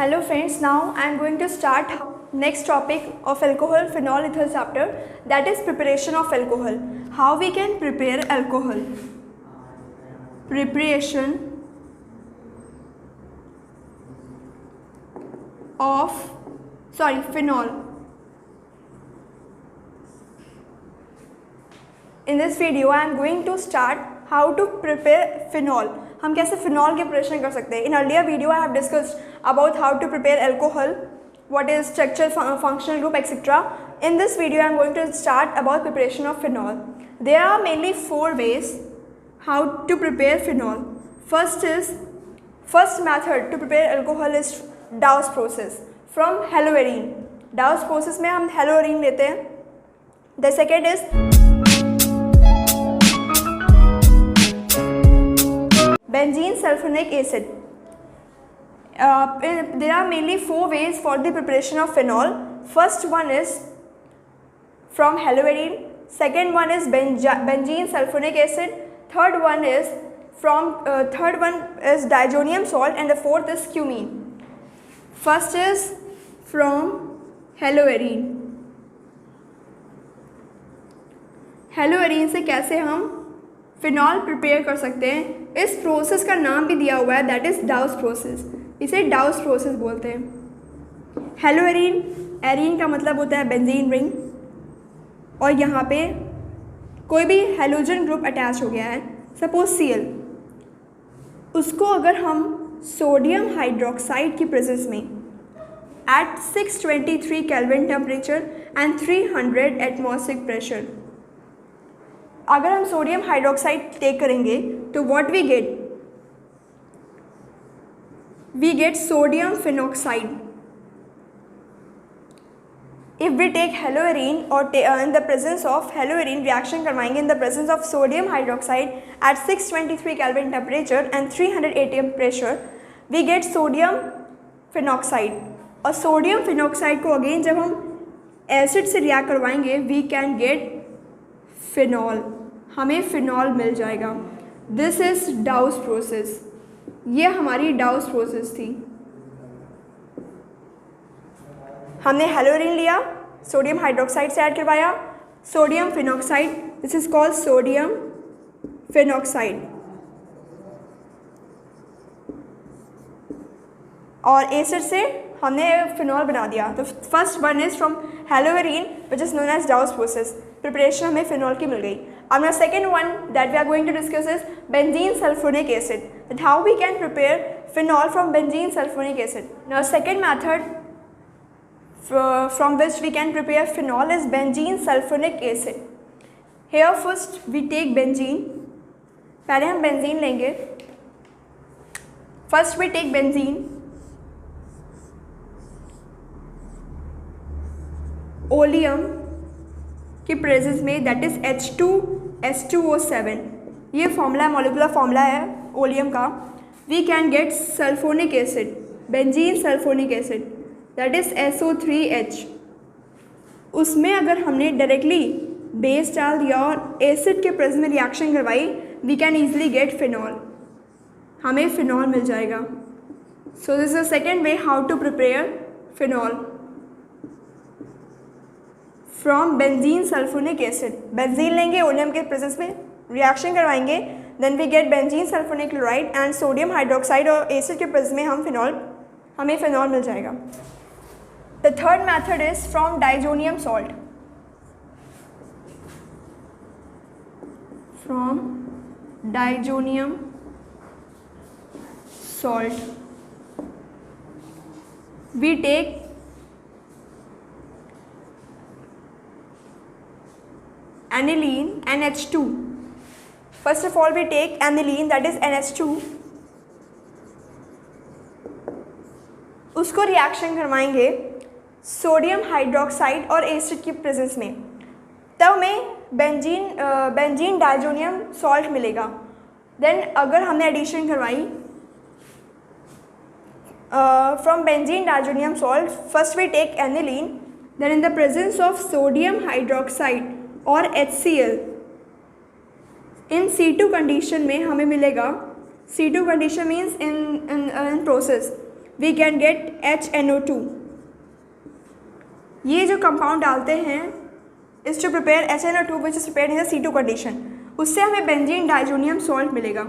Hello friends, now I am going to start next topic of alcohol phenol ethyl chapter, that is preparation of alcohol. How we can prepare alcohol? Preparation of phenol. In this video I am going to start how to prepare phenol. हम कैसे phenol की preparation कर सकते हैं. In earlier video I have discussed about how to prepare alcohol, what is structure, functional group, etc. In this video I am going to start about preparation of phenol. There are mainly 4 ways how to prepare phenol. First method to prepare alcohol is Dawes process from haloarine. Dawes process में हम haloarine लेते हैं. The second is benzene sulfonic acid. There are mainly 4 ways for the preparation of phenol. First one is from haloarine, second one is benzene sulfonic acid, third one is diazonium salt, and the fourth is cumene. First is from haloarine. Haloarine से कैसे हम phenol prepare कर सकते हैं, इस process का नाम भी दिया हुआ है, दैट इज़ डाउस प्रोसेस. इसे डाउस प्रोसेस बोलते हैं. हेलोएरीन, एरीन का मतलब होता है बेंजीन रिंग, और यहाँ पे कोई भी हेलोजन ग्रुप अटैच हो गया है, सपोज Cl, उसको अगर हम सोडियम हाइड्रोक्साइड की प्रेजेंस में at 623 kelvin temperature and 300 atmospheric pressure अगर हम सोडियम हाइड्रोक्साइड टेक करेंगे तो what we get sodium phenoxide. If we take haloarene और in the presence of haloarene reaction करवाएंगे in the presence of sodium hydroxide at 623 kelvin temperature and 300 ATM pressure, we get sodium phenoxide. और sodium phenoxide को again जब हम acid से react करवाएंगे we can get phenol, हमें phenol मिल जाएगा. This is Dow's process. ये हमारी डाउस प्रोसेस थी. हमने हेलोरीन लिया, सोडियम हाइड्रोक्साइड से ऐड करवाया, sodium phenoxide, this is called sodium phenoxide, और एसिड से हमने फिनॉल बना दिया. तो first one is from haloarene which is known as Dow's process. Preparation हमें फिनॉल की मिल गई. अब ना second one that we are going to discuss is benzene sulphonic acid, that how we can prepare phenol from benzene sulphonic acid. Now second method from which we can prepare phenol is benzene sulfonic acid. Here first we take benzene. पहले हम benzene लेंगे. First we take benzene, oleum की presence में, that is H2S2O7. ये formula molecular formula है oleum का. We can get sulphonic acid, benzene sulphonic acid, that is SO3H. उसमें अगर हमने डायरेक्टली बेस डाल दिया और एसिड के प्रेजेंस में रिएक्शन करवाई, we can easily get phenol, हमें फिनॉल मिल जाएगा. So this is the second way how to prepare phenol from benzene sulphonic acid. Benzene लेंगे, ओलियम के प्रेजेंस में रिएक्शन करवाएंगे, then we get benzene sulphonic chloride and sodium hydroxide, और acid के presence में हमें फिनॉल मिल जाएगा. The third method is from diazonium salt. From diazonium salt we take aniline NH2. First of all we take aniline, that is NH2, उसको reaction करवाएंगे sodium hydroxide और acid की प्रेजेंस में, तब हमें बेंजीन डाइजोनियम सॉल्ट मिलेगा. Then अगर हमने एडिशन करवाई from benzene diazonium salt, first we take aniline, then in the presence of sodium hydroxide और HCl, इन C2 कंडीशन में हमें मिलेगा, C2 condition means in process, we can get HNO2. ये जो कंपाउंड डालते हैं is to prepare HNO2 which is prepare in the C2 condition, उससे हमें बेंजीन डाइजोनियम सॉल्ट मिलेगा.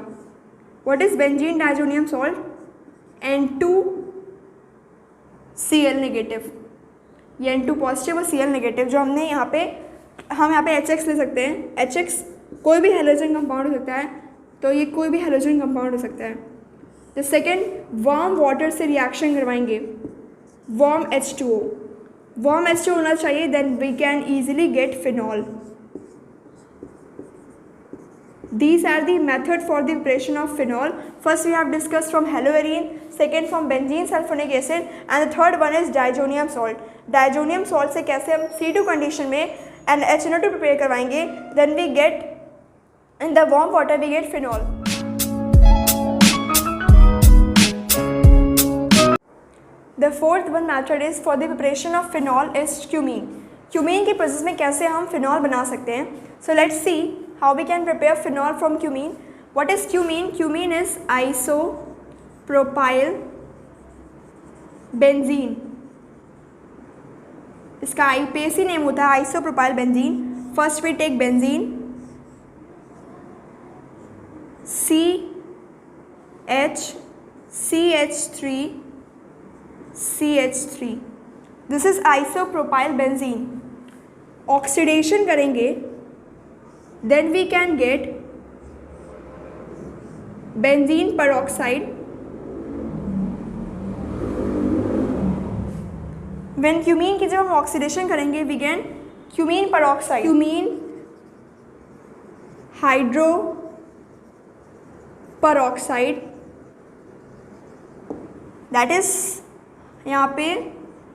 What is benzene diazonium salt? N2Cl negative. ये N2 positive और Cl negative जो हम यहाँ पे HX ले सकते हैं. HX कोई भी हेलोजन कंपाउंड हो सकता है, तो ये कोई भी हेलोजन कंपाउंड हो सकता है. द सेकेंड, वार्म वाटर से रिएक्शन करवाएंगे. वार्म H2O होना चाहिए, then we can easily get phenol. These are the method for the preparation of phenol. First we have discussed from haloarine, second from benzene sulfonic acid, and the third one is diazonium salt. Diazonium salt से कैसे हम C2 condition में HNO2 prepare करवाएंगे, then we get in the warm water we get phenol. The fourth one method is for the preparation of phenol is cumene. Cumene के process में कैसे हम phenol बना सकते हैं. So let's see how we can prepare phenol from cumene. What is cumene? Cumene is isopropyl benzene. इसका IPAC name होता है isopropyl benzene. First we take benzene, CH3. This is isopropyl benzene. Oxidation करेंगे, then we can get benzene peroxide. When cumene की जब हम oxidation करेंगे, we get cumene peroxide, cumene hydroperoxide. That is यहाँ पे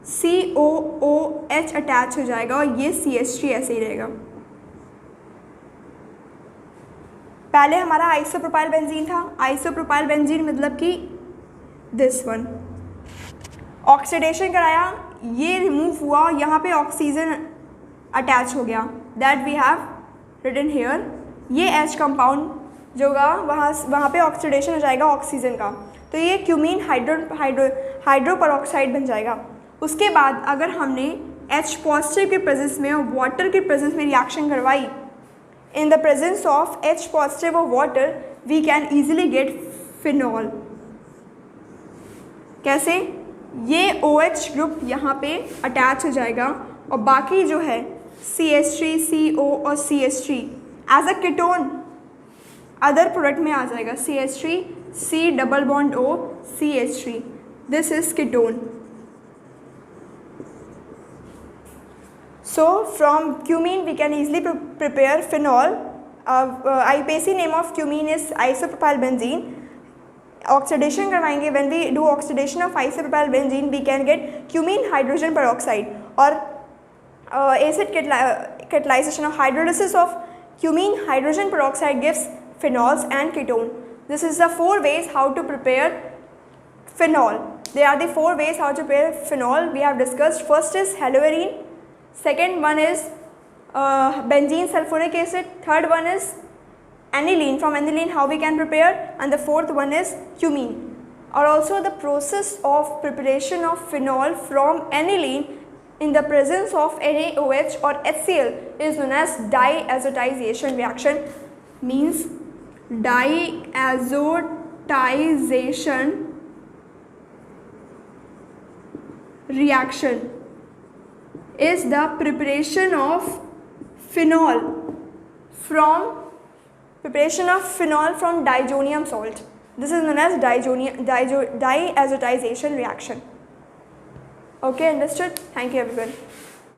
COOH attach हो जाएगा और ये CH3 ऐसे ही रहेगा. पहले हमारा आइसोप्रोपाइल बेंजीन था. आइसोप्रोपाइल बेंजीन मतलब कि दिस वन. ऑक्सीडेशन कराया, ये रिमूव हुआ, यहाँ पे ऑक्सीजन अटैच हो गया. That we have written here. ये H कंपाउंड जो होगा वहाँ पे ऑक्सीडेशन हो जाएगा ऑक्सीजन का, तो ये क्यूमीन हाइड्रोपेरोक्साइड बन जाएगा. उसके बाद अगर हमने H पॉजिटिव के प्रेजेंस में और वाटर के प्रेजेंस में रिएक्शन करवाई, in the presence of H positive of water we can easily get phenol. कैसे? ये OH ग्रुप यहाँ पे अटैच हो जाएगा और बाकी जो है CH3, CO और CH3 as a ketone other product में आ जाएगा. CH3, C double bond O, CH3. This is ketone. So from cumene we can easily prepare phenol. IPAC name of cumene is isopropyl benzene. Oxidation करवाएंगे. When we do oxidation of isopropyl benzene we can get cumene hydrogen peroxide, or acid catalyzation of hydrolysis of cumene hydrogen peroxide gives phenols and ketone. This is the 4 ways how to prepare phenol. There are the 4 ways how to prepare phenol we have discussed. First is haloarine. Second one is benzene sulfonic acid. Third one is aniline. From aniline how we can prepare, and the fourth one is cumene. Or also the process of preparation of phenol from aniline in the presence of NaOH or HCl is known as diazotization reaction. Means diazotization reaction is the preparation of phenol from diazonium salt. This is known as diazotization reaction. Okay, understood? Thank you everyone.